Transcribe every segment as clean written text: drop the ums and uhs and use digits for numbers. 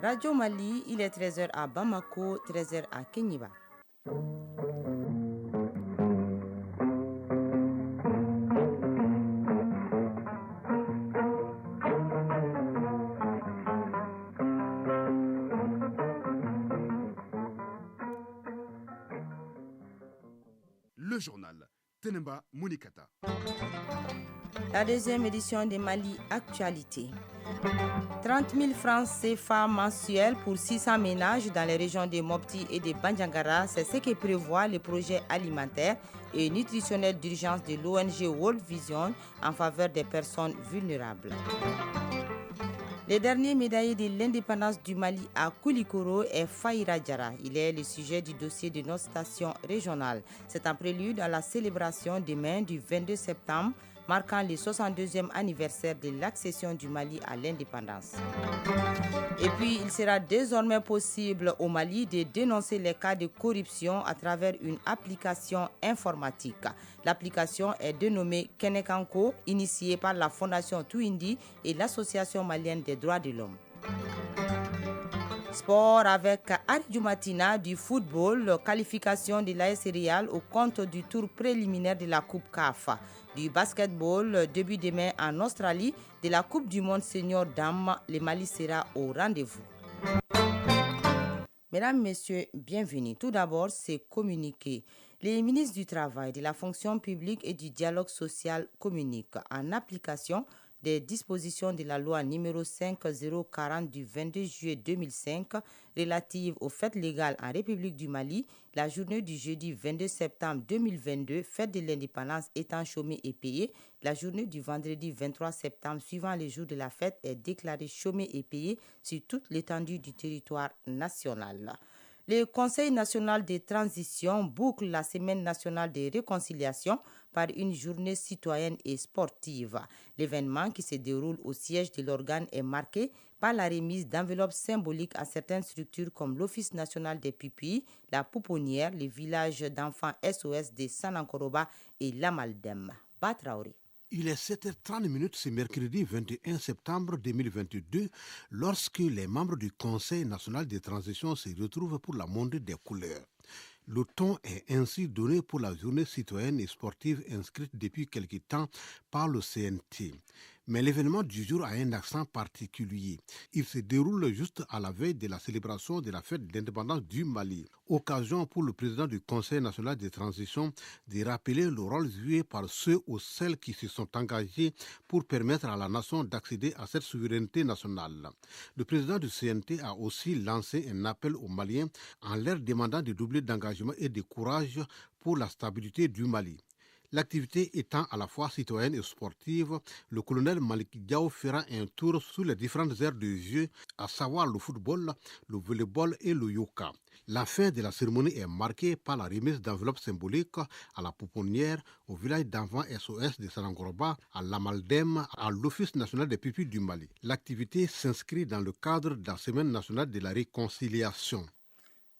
Radio Mali, il est 13h à Bamako, 13h à Kéniba. Le journal Tenemba Mounikata. La deuxième édition de Mali Actualité. 30 000 francs CFA mensuels pour 600 ménages dans les régions de Mopti et de Bandiagara, c'est ce que prévoit le projet alimentaire et nutritionnel d'urgence de l'ONG World Vision en faveur des personnes vulnérables. Le dernier médaillé de l'indépendance du Mali à Koulikoro est Faïra Diarra. Il est le sujet du dossier de notre station régionale. C'est un prélude à la célébration demain du 22 septembre, marquant le 62e anniversaire de l'accession du Mali à l'indépendance. Et puis, il sera désormais possible au Mali de dénoncer les cas de corruption à travers une application informatique. L'application est dénommée Kenekanko, initiée par la Fondation Touindi et l'Association malienne des droits de l'homme. Sport avec Ari Matina du football, qualification de l'AS Real au compte du tour préliminaire de la Coupe CAF. Du basketball, début demain en Australie, de la Coupe du Monde Senior Dames, le Mali sera au rendez-vous. Mesdames, Messieurs, bienvenue. Tout d'abord, c'est communiqué. Les ministres du Travail, de la fonction publique et du dialogue social communiquent en application des dispositions de la loi numéro 5040 du 22 juillet 2005 relative aux fêtes légales en République du Mali, la journée du jeudi 22 septembre 2022, fête de l'indépendance étant chômée et payée, la journée du vendredi 23 septembre suivant les jours de la fête est déclarée chômée et payée sur toute l'étendue du territoire national. Le Conseil national de transition boucle la semaine nationale de réconciliation par une journée citoyenne et sportive. L'événement qui se déroule au siège de l'organe est marqué par la remise d'enveloppes symboliques à certaines structures comme l'Office national des pupilles, la pouponnière, le village d'enfants SOS de Sanankoroba et l'Amaldem. Batraoré. Il est 7h30 ce mercredi 21 septembre 2022 lorsque les membres du Conseil national de transition se retrouvent pour la montée des couleurs. Le ton est ainsi donné pour la journée citoyenne et sportive inscrite depuis quelque temps par le CNT. Mais l'événement du jour a un accent particulier. Il se déroule juste à la veille de la célébration de la fête d'indépendance du Mali. Occasion pour le président du Conseil national de transition de rappeler le rôle joué par ceux ou celles qui se sont engagés pour permettre à la nation d'accéder à cette souveraineté nationale. Le président du CNT a aussi lancé un appel aux Maliens en leur demandant de doubler d'engagement et de courage pour la stabilité du Mali. L'activité étant à la fois citoyenne et sportive, le colonel Malik Diaw fera un tour sur les différentes aires de jeu, à savoir le football, le volleyball et le yoga. La fin de la cérémonie est marquée par la remise d'enveloppes symboliques à la pouponnière, au village d'enfants SOS de Sanankoroba, à l'Amaldem, à l'Office national des pupilles du Mali. L'activité s'inscrit dans le cadre de la Semaine nationale de la réconciliation.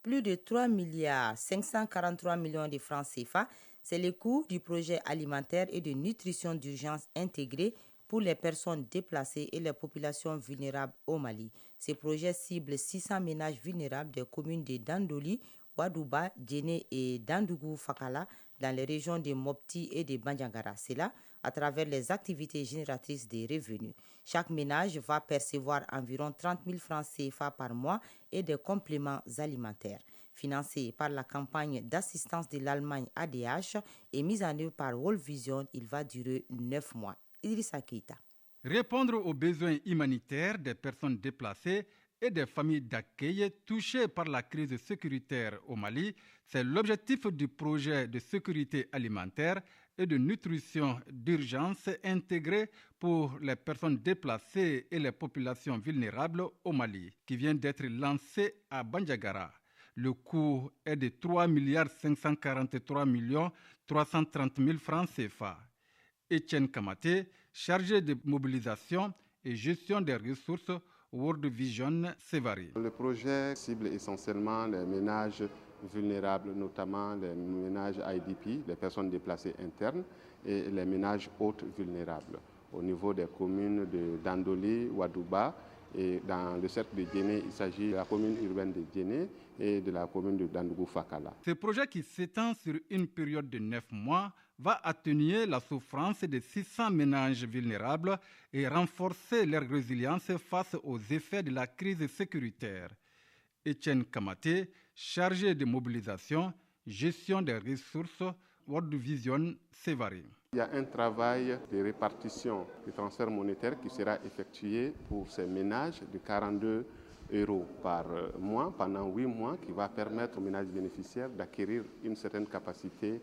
Plus de 3 milliards 543 millions de francs CFA, c'est le coût du projet alimentaire et de nutrition d'urgence intégré pour les personnes déplacées et les populations vulnérables au Mali. Ce projet cible 600 ménages vulnérables des communes de Dandoli, Ouadouba, Djéné et Dandougou-Fakala dans les régions de Mopti et de Bandiagara. C'est là à travers les activités génératrices de revenus. Chaque ménage va percevoir environ 30 000 francs CFA par mois et des compléments alimentaires. Financé par la campagne d'assistance de l'Allemagne ADH et mise en œuvre par World Vision, il va durer 9 mois. Idrissa Keita. Répondre aux besoins humanitaires des personnes déplacées et des familles d'accueil touchées par la crise sécuritaire au Mali, c'est l'objectif du projet de sécurité alimentaire et de nutrition d'urgence intégré pour les personnes déplacées et les populations vulnérables au Mali, qui vient d'être lancé à Bandiagara. Le coût est de 3 543 330 000 francs CFA. Etienne Kamaté, chargé de mobilisation et gestion des ressources World Vision Sévaré. Le projet cible essentiellement les ménages vulnérables, notamment les ménages IDP, les personnes déplacées internes, et les ménages hôtes vulnérables au niveau des communes de Dandoli, Ouadouba Et dans le cercle de Djéné, il s'agit de la commune urbaine de Djéné et de la commune de Dandougou-Fakala. Ce projet qui s'étend sur une période de 9 mois va atténuer la souffrance de 600 ménages vulnérables et renforcer leur résilience face aux effets de la crise sécuritaire. Etienne Kamaté, chargé de mobilisation, gestion des ressources, World Vision Sévaré. Il y a un travail de répartition du transfert monétaire qui sera effectué pour ces ménages de 42 € par mois pendant 8 mois qui va permettre aux ménages bénéficiaires d'acquérir une certaine capacité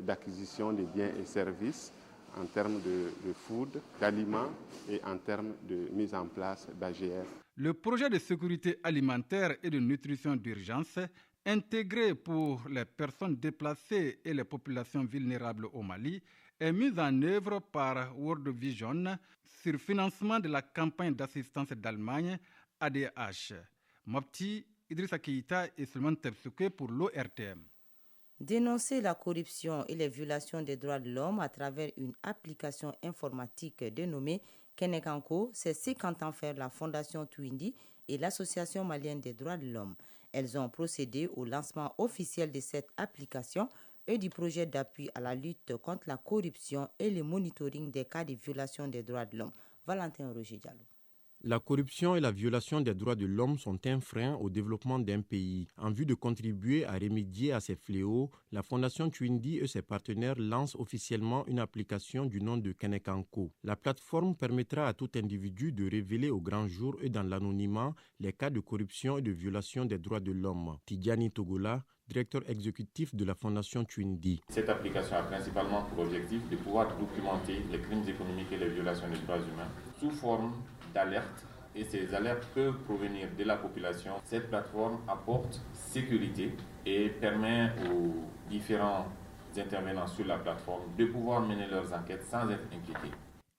d'acquisition des biens et services en termes de food, d'aliments et en termes de mise en place d'AGR. Le projet de sécurité alimentaire et de nutrition d'urgence intégré pour les personnes déplacées et les populations vulnérables au Mali est mis en œuvre par World Vision sur financement de la campagne d'assistance d'Allemagne ADH. Mopti, Idrissa Keïta et Suleiman Tebsouké pour l'ORTM. Dénoncer la corruption et les violations des droits de l'homme à travers une application informatique dénommée Kenekanko, c'est ce qu'entend faire la Fondation Twindi et l'Association malienne des droits de l'homme. Elles ont procédé au lancement officiel de cette application et du projet d'appui à la lutte contre la corruption et le monitoring des cas de violation des droits de l'homme. Valentin Roger Diallo. La corruption et la violation des droits de l'homme sont un frein au développement d'un pays. En vue de contribuer à remédier à ces fléaux, la Fondation Twindi et ses partenaires lancent officiellement une application du nom de Kenekanko. La plateforme permettra à tout individu de révéler au grand jour et dans l'anonymat les cas de corruption et de violation des droits de l'homme. Tidjani Togola, directeur exécutif de la Fondation Twindi. Cette application a principalement pour objectif de pouvoir documenter les crimes économiques et les violations des droits humains sous forme d'alerte, et ces alertes peuvent provenir de la population. Cette plateforme apporte sécurité et permet aux différents intervenants sur la plateforme de pouvoir mener leurs enquêtes sans être inquiétés.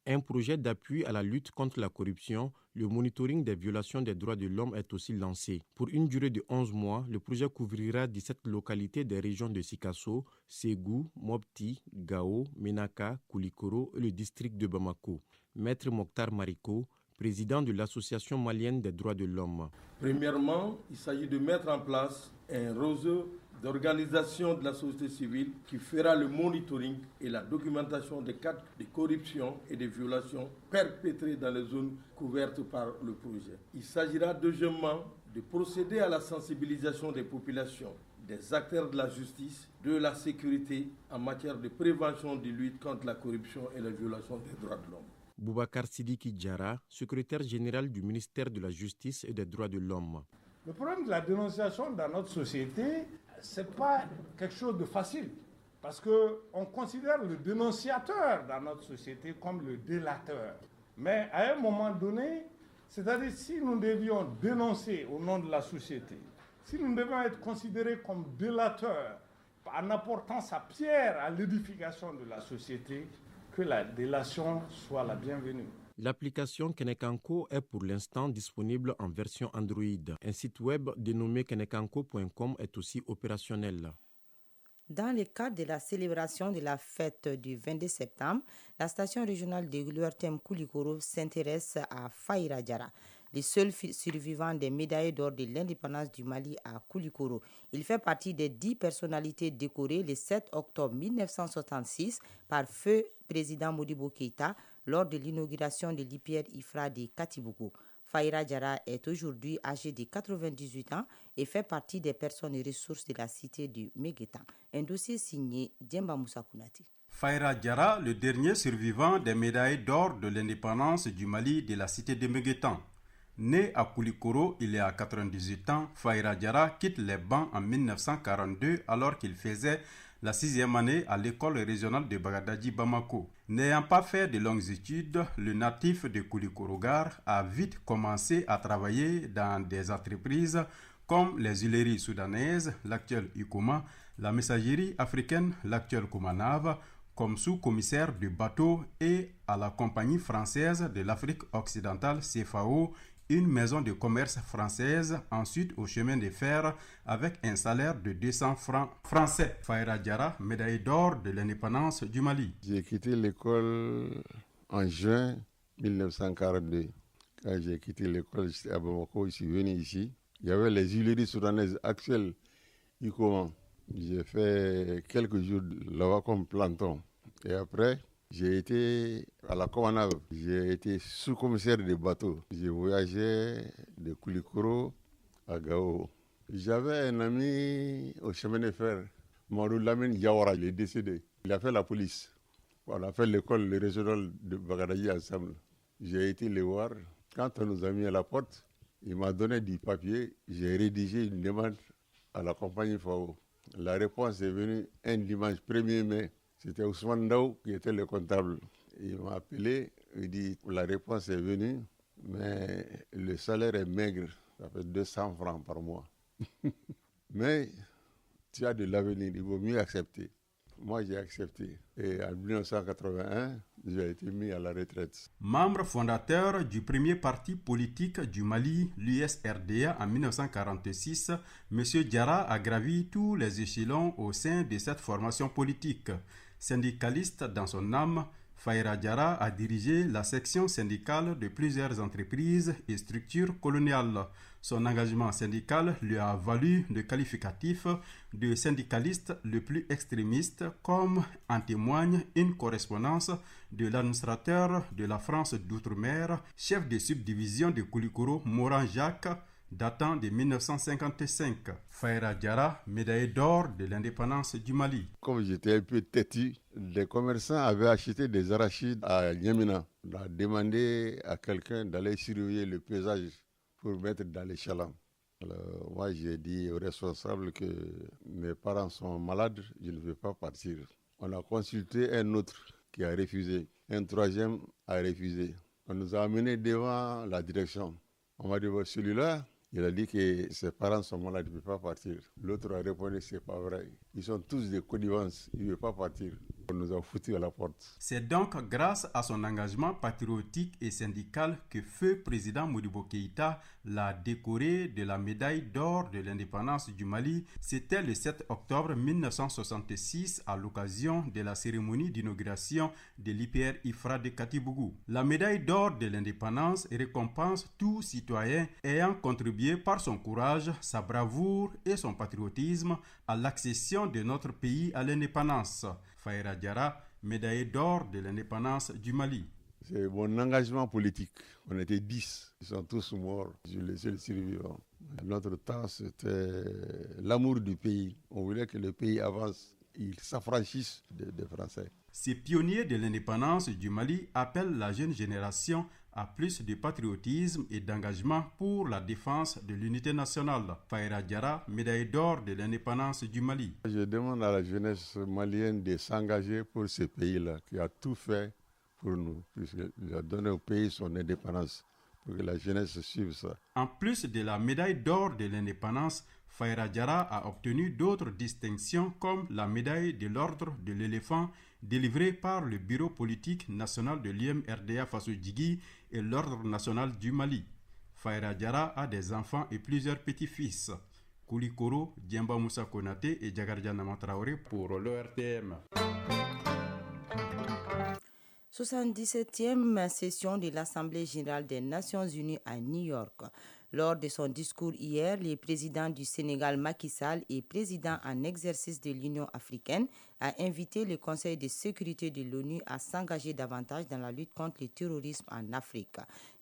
Un projet d'appui à la lutte contre la corruption, le monitoring des violations des droits de l'homme est aussi lancé. Pour une durée de 11 mois, le projet couvrira 17 localités des régions de Sikasso, Ségou, Mopti, Gao, Menaka, Koulikoro et le district de Bamako. Maître Mokhtar Mariko, président de l'Association malienne des droits de l'homme. Premièrement, il s'agit de mettre en place un réseau d'organisation de la société civile qui fera le monitoring et la documentation des cas de corruption et de violations perpétrées dans les zones couvertes par le projet. Il s'agira deuxièmement de procéder à la sensibilisation des populations, des acteurs de la justice, de la sécurité en matière de prévention de lutte contre la corruption et la violation des droits de l'homme. Boubacar Sidiki Diarra, secrétaire général du ministère de la Justice et des droits de l'homme. Le problème de la dénonciation dans notre société, ce n'est pas quelque chose de facile. Parce qu'on considère le dénonciateur dans notre société comme le délateur. Mais à un moment donné, c'est-à-dire si nous devions dénoncer au nom de la société, si nous devions être considérés comme délateurs en apportant sa pierre à l'édification de la société, que la délation soit la bienvenue. L'application Kenekanko est pour l'instant disponible en version Android. Un site web dénommé kenekanko.com est aussi opérationnel. Dans le cadre de la célébration de la fête du 22 septembre, la station régionale de l'ORTM Koulikoro s'intéresse à Faïra Diarra, le seul survivant des médailles d'or de l'indépendance du Mali à Koulikoro. Il fait partie des 10 personnalités décorées le 7 octobre 1966 par feu président Modibo Keïta lors de l'inauguration de l'IPR IFRA de Katibougou. Faïra Diarra est aujourd'hui âgé de 98 ans et fait partie des personnes et ressources de la cité du Méguétan. Un dossier signé Djemba Moussa Kounati. Faïra Diarra, le dernier survivant des médailles d'or de l'indépendance du Mali de la cité de Méguétan. Né à Koulikoro il y a 98 ans, Faïra Diarra quitte les bancs en 1942 alors qu'il faisait la 6e année à l'école régionale de Bagadadi Bamako. N'ayant pas fait de longues études, le natif de Koulikoro-Gare a vite commencé à travailler dans des entreprises comme les huileries soudanaises, l'actuelle Ikoma, la messagerie africaine, l'actuelle Komanave, comme sous-commissaire de bateau et à la compagnie française de l'Afrique occidentale CFAO, une maison de commerce française, ensuite au chemin de fer avec un salaire de 200 francs français. Faïra Diarra, médaille d'or de l'indépendance du Mali. J'ai quitté l'école en juin 1942. Quand j'ai quitté l'école, j'étais à Bamako, je suis venu ici. Il y avait les huileries soudanaises actuelles, Ikoman. J'ai fait quelques jours là-bas comme planton. Et après, j'ai été à la Komanave. J'ai été sous-commissaire des bateaux. J'ai voyagé de Koulikoro à Gao. J'avais un ami au chemin de fer, Mamadou Lamine Diawara, il est décédé. Il a fait la police. On a fait l'école, le régional de Bagadaji ensemble. J'ai été le voir. Quand on nous a mis à la porte, il m'a donné du papier. J'ai rédigé une demande à la compagnie FAO. La réponse est venue un dimanche 1er mai. C'était Ousmane Daou qui était le comptable. Il m'a appelé, il dit la réponse est venue, mais le salaire est maigre. Ça fait 200 francs par mois. Mais tu as de l'avenir, il vaut mieux accepter. Moi, j'ai accepté. Et en 1981, j'ai été mis à la retraite. Membre fondateur du premier parti politique du Mali, l'USRDA, en 1946, M. Diarra a gravi tous les échelons au sein de cette formation politique. Syndicaliste dans son âme, Fahira Diarra a dirigé la section syndicale de plusieurs entreprises et structures coloniales. Son engagement syndical lui a valu le qualificatif de syndicaliste le plus extrémiste, comme en témoigne une correspondance de l'administrateur de la France d'outre-mer, chef de subdivision de Koulikoro, Moran Jacques, datant de 1955. Fahira Diarra, médaillé d'or de l'indépendance du Mali. Comme j'étais un peu têtu, les commerçants avaient acheté des arachides à Niamina. On a demandé à quelqu'un d'aller surveiller le paysage pour mettre dans les chalands. Alors, moi, j'ai dit aux responsables que mes parents sont malades, je ne veux pas partir. On a consulté un autre qui a refusé. Un troisième a refusé. On nous a amenés devant la direction. On m'a dit, celui-là, il a dit que ses parents sont malades, il ne peut pas partir. L'autre a répondu, c'est pas vrai. Ils sont tous des connivences, il ne veut pas partir. On nous a foutus à la porte. C'est donc grâce à son engagement patriotique et syndical que feu président Modibo Keïta l'a décoré de la médaille d'or de l'indépendance du Mali. C'était le 7 octobre 1966 à l'occasion de la cérémonie d'inauguration de l'IPR IFRA de Katibougou. La médaille d'or de l'indépendance récompense tout citoyen ayant contribué par son courage, sa bravoure et son patriotisme à l'accession de notre pays à l'indépendance. Fahira Diarra, médaillé d'or de l'indépendance du Mali. C'est mon engagement politique. On était 10. Ils sont tous morts. Je suis le seul survivant. Notre temps, c'était l'amour du pays. On voulait que le pays avance. Ils s'affranchissent des Français. Ces pionniers de l'indépendance du Mali appellent la jeune génération à plus de patriotisme et d'engagement pour la défense de l'unité nationale. Fahira Diarra, médaille d'or de l'indépendance du Mali. Je demande à la jeunesse malienne de s'engager pour ce pays-là, qui a tout fait pour nous, puisqu'il a donné au pays son indépendance, pour que la jeunesse suive ça. En plus de la médaille d'or de l'indépendance, Fahira Diarra a obtenu d'autres distinctions comme la médaille de l'ordre de l'éléphant délivrée par le bureau politique national de l'IMRDA Faso Djigui et l'ordre national du Mali. Fahira Diarra a des enfants et plusieurs petits-fils. Koulikoro, Diamba Moussa Konaté et Djagardia Nama Traoré pour l'ORTM. 77e session de l'Assemblée générale des Nations unies à New York. Lors de son discours hier, le président du Sénégal Macky Sall et président en exercice de l'Union africaine a invité le Conseil de sécurité de l'ONU à s'engager davantage dans la lutte contre le terrorisme en Afrique.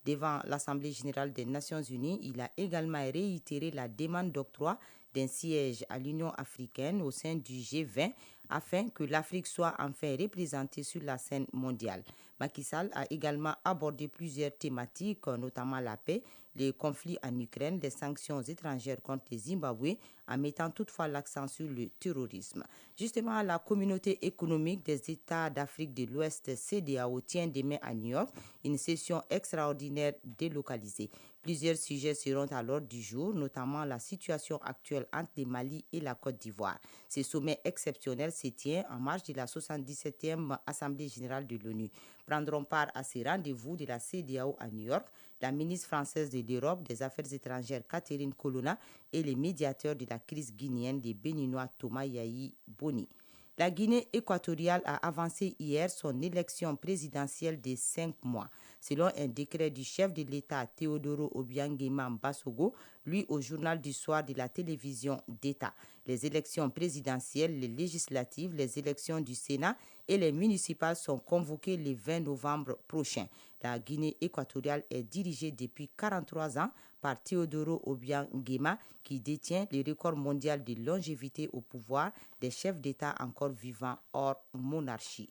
Devant l'Assemblée générale des Nations unies, il a également réitéré la demande d'octroi d'un siège à l'Union africaine au sein du G20 afin que l'Afrique soit enfin représentée sur la scène mondiale. Macky Sall a également abordé plusieurs thématiques, notamment la paix, les conflits en Ukraine, les sanctions étrangères contre le Zimbabwe, en mettant toutefois l'accent sur le terrorisme. Justement, la communauté économique des États d'Afrique de l'Ouest, CEDEAO, tient demain à New York une session extraordinaire délocalisée. Plusieurs sujets seront à l'ordre du jour, notamment la situation actuelle entre le Mali et la Côte d'Ivoire. Ce sommet exceptionnel se tient en marge de la 77e Assemblée générale de l'ONU. Prendront part à ces rendez-vous de la CEDEAO à New York la ministre française de l'Europe des Affaires étrangères Catherine Colonna et les médiateurs de la crise guinéenne des Béninois Thomas Yahi Boni. La Guinée équatoriale a avancé hier son élection présidentielle de 5 mois. selon un décret du chef de l'État Teodoro Obiang-Nguema Mbasogo, lui au journal du soir de la télévision d'État. Les élections présidentielles, les législatives, les élections du Sénat et les municipales sont convoquées le 20 novembre prochain. La Guinée équatoriale est dirigée depuis 43 ans par Teodoro Obiang-Nguema qui détient le record mondial de longévité au pouvoir des chefs d'État encore vivants hors monarchie.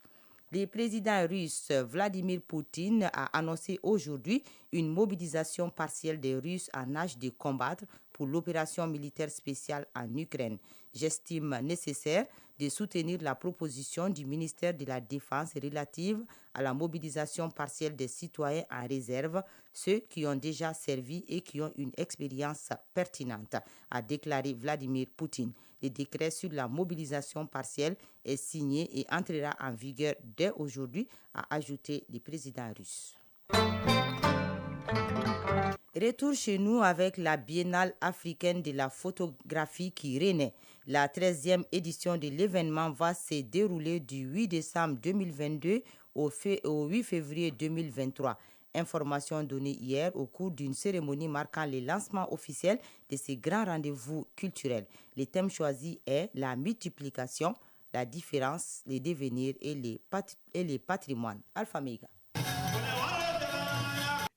Le président russe Vladimir Poutine a annoncé aujourd'hui une mobilisation partielle des Russes en âge de combattre pour l'opération militaire spéciale en Ukraine. J'estime nécessaire de soutenir la proposition du ministère de la Défense relative à la mobilisation partielle des citoyens en réserve, ceux qui ont déjà servi et qui ont une expérience pertinente, a déclaré Vladimir Poutine. Le décret sur la mobilisation partielle est signé et entrera en vigueur dès aujourd'hui, a ajouté le président russe. Retour chez nous avec la Biennale africaine de la photographie qui renaît. La 13e édition de l'événement va se dérouler du 8 décembre 2022 au 8 février 2023. Information donnée hier au cours d'une cérémonie marquant le lancement officiel de ce grand rendez-vous culturel. Le thème choisi est la multiplication, la différence, les devenirs et les patrimoines. Alpha Mega.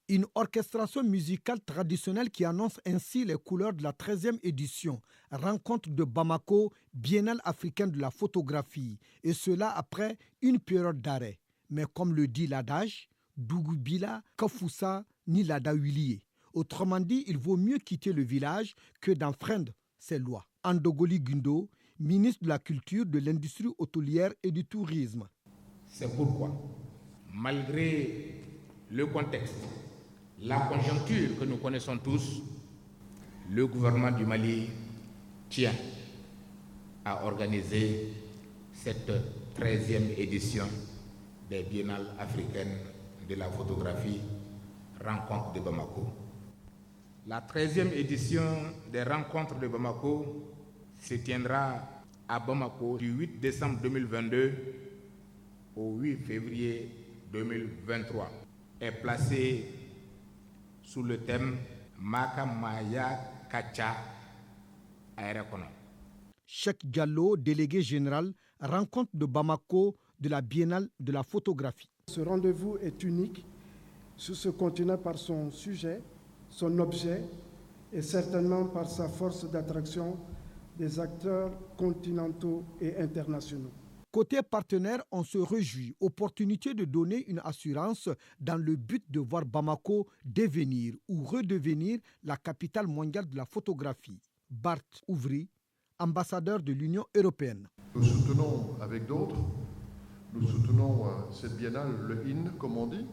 Une orchestration musicale traditionnelle qui annonce ainsi les couleurs de la 13e édition, rencontre de Bamako, Biennale africaine de la photographie, et cela après une période d'arrêt. Mais comme le dit l'adage, Dougubila, Kafoussa, ni Ladawilie. Autrement dit, il vaut mieux quitter le village que d'enfreindre ses lois. Andogoli Gundo, ministre de la Culture, de l'Industrie hôtelière et du Tourisme. C'est pourquoi, malgré le contexte, la conjoncture que nous connaissons tous, le gouvernement du Mali tient à organiser cette 13e édition des Biennales africaines de la photographie, Rencontres de Bamako. La 13e édition des Rencontres de Bamako se tiendra à Bamako du 8 décembre 2022 au 8 février 2023. Est placée sous le thème Makamaya Kacha Aérakono. Cheikh Diallo, délégué général, rencontre de Bamako de la Biennale de la photographie. Ce rendez-vous est unique sur ce continent par son sujet, son objet et certainement par sa force d'attraction des acteurs continentaux et internationaux. Côté partenaire, on se réjouit. Opportunité de donner une assurance dans le but de voir Bamako devenir ou redevenir la capitale mondiale de la photographie. Bart Ouvry, ambassadeur de l'Union européenne. Nous soutenons avec d'autres, nous soutenons cette biennale, le IN comme on dit,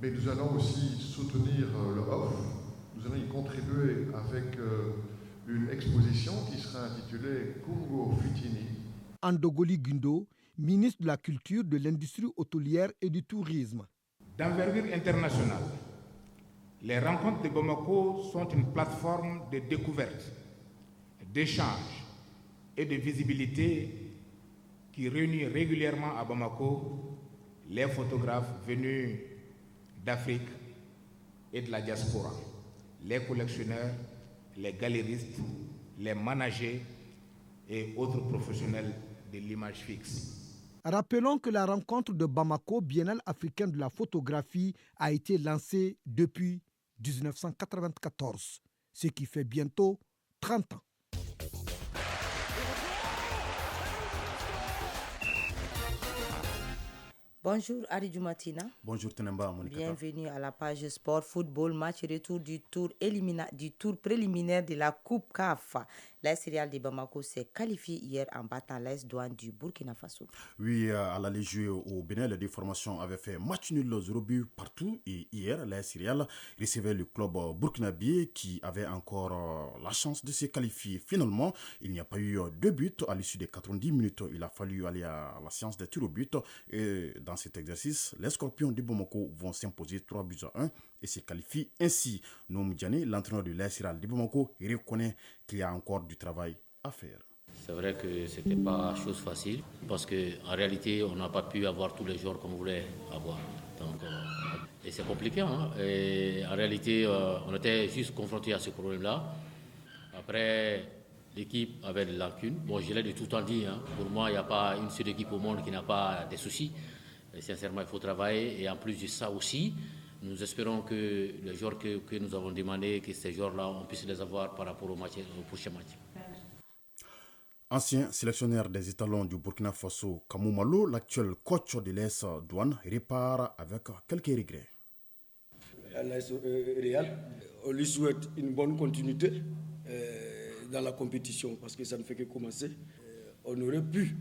mais nous allons aussi soutenir le OFF. Nous allons y contribuer avec une exposition qui sera intitulée Kungo Fitini. Andogoli Gundo, ministre de la Culture, de l'Industrie hôtelière et du Tourisme. D'envergure internationale, les rencontres de Bamako sont une plateforme de découverte, d'échange et de visibilité qui réunit régulièrement à Bamako les photographes venus d'Afrique et de la diaspora, les collectionneurs, les galeristes, les managers et autres professionnels de l'image fixe. Rappelons que la rencontre de Bamako, Biennale africaine de la photographie, a été lancée depuis 1994, ce qui fait bientôt 30 ans. Bonjour Ari Matina. Bonjour Tenamba Monikata. Bienvenue à la page sport football, match retour du tour préliminaire de la Coupe CAF. L'AS Real de Bamako s'est qualifié hier en battant l'AS Douane du Burkina Faso. Oui, à l'aller jouer au Bénin, les deux formations avaient fait match nul 0 but partout et hier, l'AS Real recevait le club burkinabé qui avait encore la chance de se qualifier. Finalement, il n'y a pas eu 2 buts à l'issue des 90 minutes. Il a fallu aller à la séance des tirs au but et dans cet exercice, les Scorpions de Bamako vont s'imposer 3 buts à 1 et se qualifient ainsi. Noum Diané, l'entraîneur de l'AS Real de Bamako, reconnaît qu'il y a encore du travail à faire. C'est vrai que ce n'était pas chose facile parce qu'en réalité, on n'a pas pu avoir tous les joueurs qu'on voulait avoir. Donc, Et c'est compliqué. Et en réalité, on était juste confronté à ce problème-là. Après, l'équipe avait des lacunes. Bon, je l'ai de tout temps dit. Pour moi, il n'y a pas une seule équipe au monde qui n'a pas des soucis. Et sincèrement, il faut travailler. Et en plus de ça aussi, nous espérons que les joueurs que nous avons demandé, que ces joueurs-là, on puisse les avoir par rapport au prochain match. Ancien sélectionneur des étalons du Burkina Faso, Kamou Malo, l'actuel coach de l'AS Douane, répare avec quelques regrets. À l'AS Real, on lui souhaite une bonne continuité dans la compétition parce que ça ne fait que commencer. On aurait pu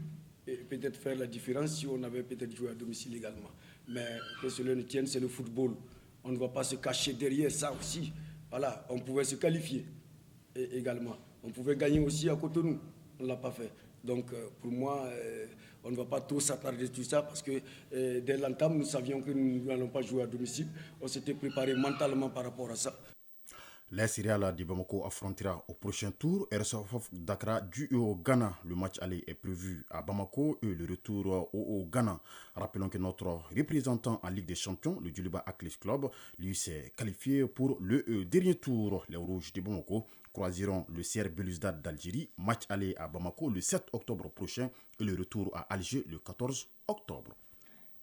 peut-être faire la différence si on avait peut-être joué à domicile également. Mais que cela ne tienne, c'est le football. On ne va pas se cacher derrière ça aussi. Voilà, on pouvait se qualifier également. On pouvait gagner aussi à Cotonou. On ne l'a pas fait. Donc, pour moi, on ne va pas trop s'attarder sur tout ça parce que dès l'entame, nous savions que nous n'allons pas jouer à domicile. On s'était préparé mentalement par rapport à ça. L'AS Real de Bamako affrontera au prochain tour RSF Dakar du au Ghana. Le match aller est prévu à Bamako et le retour au Ghana. Rappelons que notre représentant en Ligue des Champions, le Djoliba Aclis Club, lui s'est qualifié pour le dernier tour. Les Rouges de Bamako croiseront le CR Belouizdad d'Algérie. Match aller à Bamako le 7 octobre prochain et le retour à Alger le 14 octobre.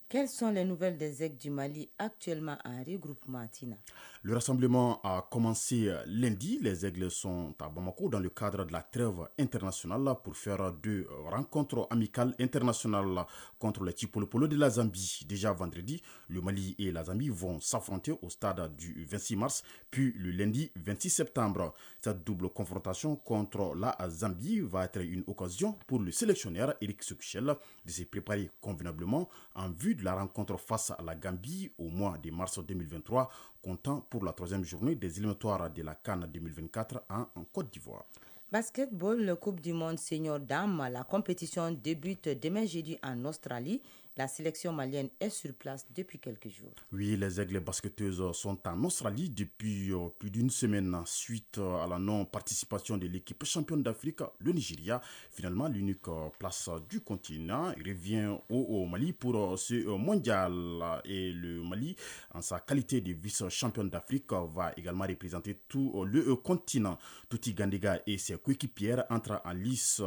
Quelles sont les nouvelles des Aigles du Mali actuellement en regroupement, Tina? Le rassemblement a commencé lundi. Les Aigles sont à Bamako dans le cadre de la trêve internationale pour faire 2 rencontres amicales internationales contre les Chipolopolo de la Zambie. Déjà vendredi, le Mali et la Zambie vont s'affronter au stade du 26 mars, puis le lundi 26 septembre. Cette double confrontation contre la Zambie va être une occasion pour le sélectionneur Eric Sekchel de se préparer convenablement en vue de la rencontre face à la Gambie au mois de mars 2023, comptant pour la 3e journée des éliminatoires de la CAN 2024 en Côte d'Ivoire. Basketball, le Coupe du Monde Senior Dames, la compétition débute demain jeudi en Australie. La sélection malienne est sur place depuis quelques jours. Oui, les Aigles basketteuses sont en Australie depuis plus d'une semaine suite à la non-participation de l'équipe championne d'Afrique, le Nigeria. Finalement, l'unique place du continent revient au Mali pour ce mondial. Et le Mali, en sa qualité de vice-championne d'Afrique, va également représenter tout le continent. Touti Gandega et ses coéquipières entrent en lice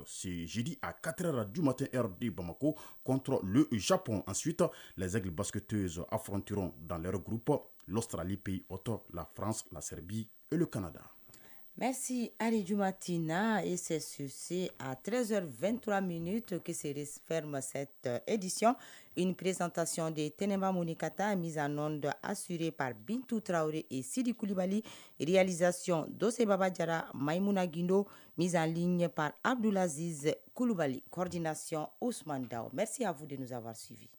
ce jeudi à 4h du matin heure de Bamako contre le Japon. Ensuite, les Aigles basketteuses affronteront dans leur groupe l'Australie, pays hôte, la France, la Serbie et le Canada. Merci Ari Matina et c'est sur ce à 13h23 que se referme cette édition. Une présentation de Teneba Monikata mise en onde assurée par Bintou Traoré et Sidi Koulibaly. Réalisation d'Ose Baba Diara, Maïmouna Guindo, mise en ligne par Abdoulaziz Koulibaly. Coordination Ousmane Dao. Merci à vous de nous avoir suivis.